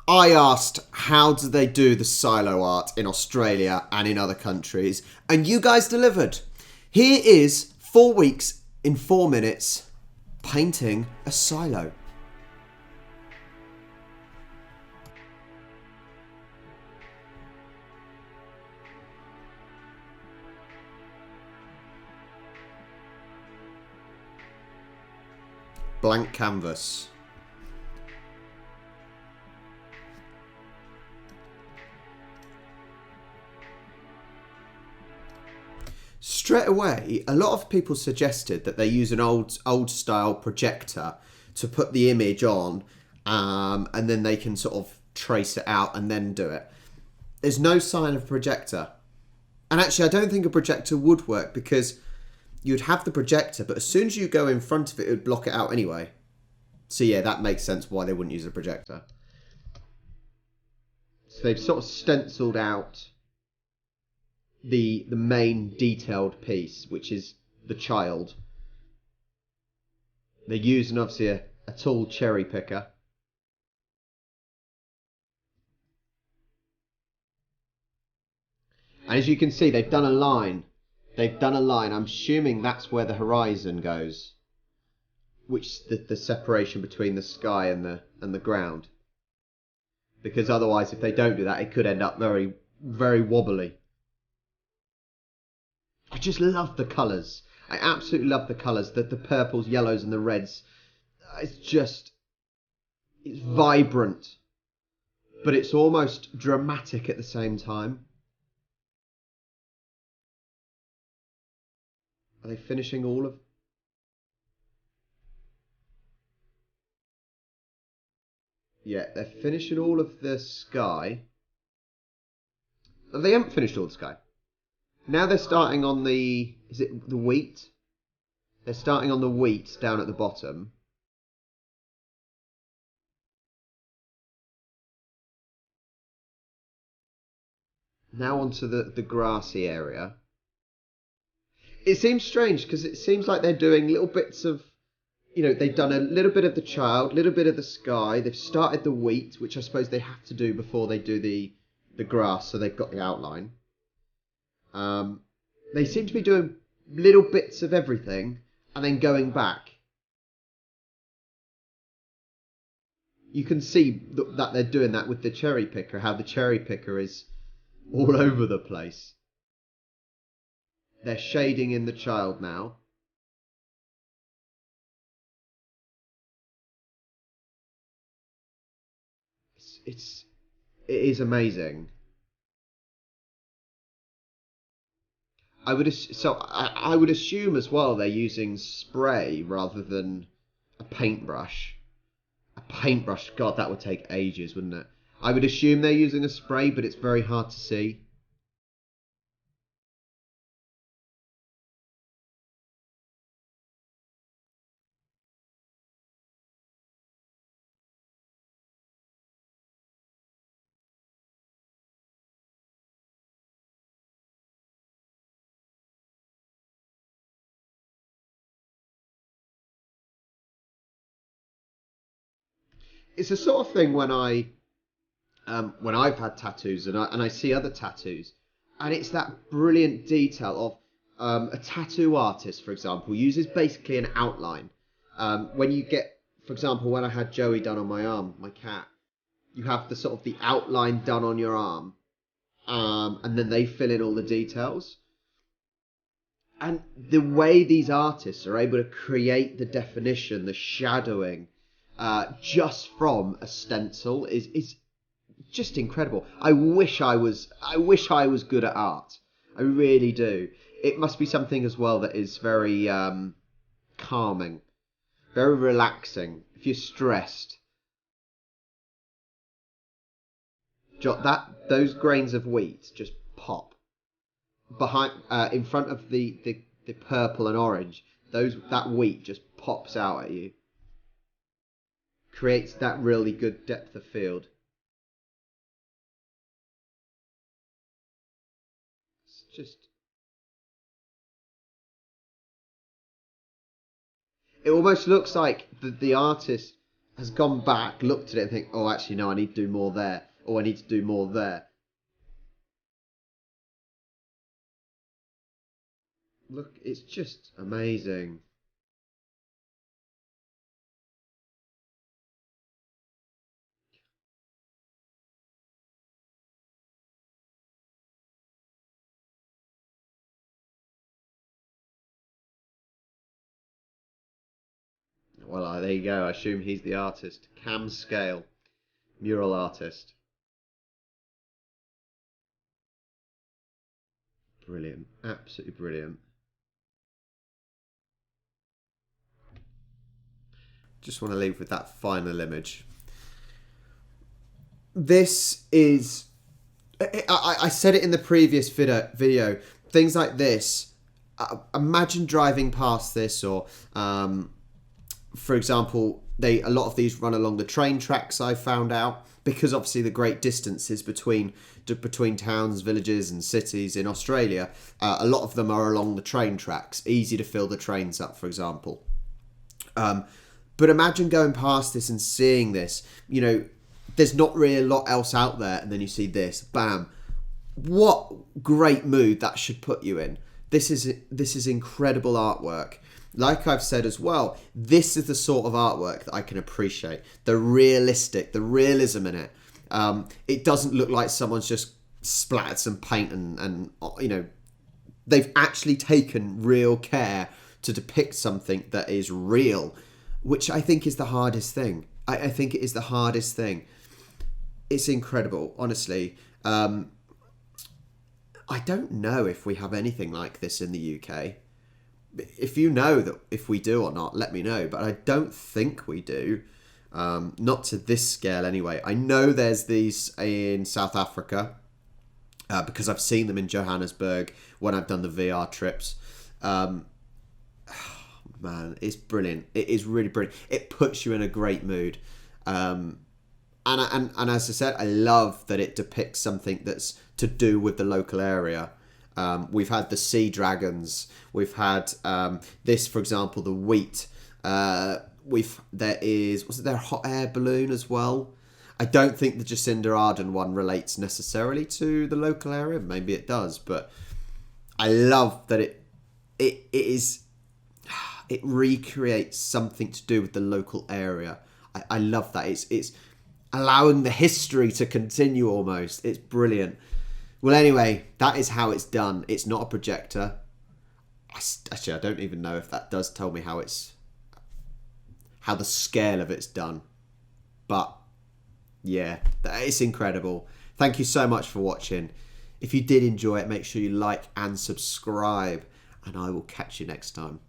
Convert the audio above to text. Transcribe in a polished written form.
I asked how do they do the silo art in Australia and in other countries, and you guys delivered. Here is 4 weeks in 4 minutes painting a silo. Blank canvas. Straight away, a lot of people suggested that they use an old style projector to put the image on, and then they can sort of trace it out and then do it. There's no sign of projector. And actually, I don't think a projector would work because you'd have the projector, but as soon as you go in front of it, it would block it out anyway. So yeah, that makes sense why they wouldn't use a projector. So they've sort of stenciled out the main detailed piece, which is the child. They're using obviously a tool cherry picker. And as you can see, they've done a line. I'm assuming that's where the horizon goes, which is the separation between the sky and the ground. Because otherwise, if they don't do that, it could end up very, very wobbly. I just love the colours. I absolutely love the colours. The purples, yellows and the reds. It's vibrant. But it's almost dramatic at the same time. Are they finishing all of... Yeah, they're finishing all of the sky. They haven't finished all the sky. Now they're starting on the... Is it the wheat? They're starting on the wheat down at the bottom. Now onto the grassy area. It seems strange because it seems like they're doing little bits of... they've done a little bit of the child, a little bit of the sky. They've started the wheat, which I suppose they have to do before they do the grass, so they've got the outline. They seem to be doing little bits of everything and then going back. You can see that they're doing that with the cherry picker, how the cherry picker is all over the place. They're shading in the child now. It is amazing. I would assume as well they're using spray rather than a paintbrush. A paintbrush, God, that would take ages, wouldn't it? I would assume they're using a spray, but it's very hard to see. It's the sort of thing when I've had tattoos and I see other tattoos, and it's that brilliant detail of a tattoo artist, for example, uses basically an outline. When you get, for example, when I had Joey done on my arm, my cat, you have the sort of the outline done on your arm, and then they fill in all the details. And the way these artists are able to create the definition, the shadowing, just from a stencil is just incredible. I wish I was good at art. I really do. It must be something as well that is very calming, very relaxing. If you're stressed, those grains of wheat just pop behind, in front of the purple and orange. That wheat just pops out at you. Creates that really good depth of field. It's just... It almost looks like the artist has gone back, looked at it and think, oh, actually, no, I need to do more there, or I need to do more there. Look, it's just amazing. Well, there you go. I assume he's the artist. Cam Scale, mural artist. Brilliant. Absolutely brilliant. Just want to leave with that final image. This is... I said it in the previous video. Things like this. Imagine driving past this, or for example, a lot of these run along the train tracks. I found out, because obviously the great distances between towns, villages, and cities in Australia. A lot of them are along the train tracks, easy to fill the trains up, for example. But imagine going past this and seeing this. You know, there's not really a lot else out there, and then you see this, bam. What great mood that should put you in. This is incredible artwork. Like I've said as well, this is the sort of artwork that I can appreciate. The realism in it. It doesn't look like someone's just splattered some paint and you know, they've actually taken real care to depict something that is real, which I think is the hardest thing. I think it is the hardest thing. It's incredible, honestly. I don't know if we have anything like this in the UK. If you know that if we do or not, let me know. But I don't think we do. Not to this scale anyway. I know there's these in South Africa because I've seen them in Johannesburg when I've done the VR trips. Man, it's brilliant. It is really brilliant. It puts you in a great mood. And as I said, I love that it depicts something that's to do with the local area. We've had the sea dragons. We've had this, for example, the wheat. Was there a hot air balloon as well? I don't think the Jacinda Ardern one relates necessarily to the local area. Maybe it does, but I love that it recreates something to do with the local area. I love that. It's allowing the history to continue almost. It's brilliant. Well, anyway, that is how it's done. It's not a projector. Actually, I don't even know if that does tell me how the scale of it's done. But yeah, it's incredible. Thank you so much for watching. If you did enjoy it, make sure you like and subscribe, and I will catch you next time.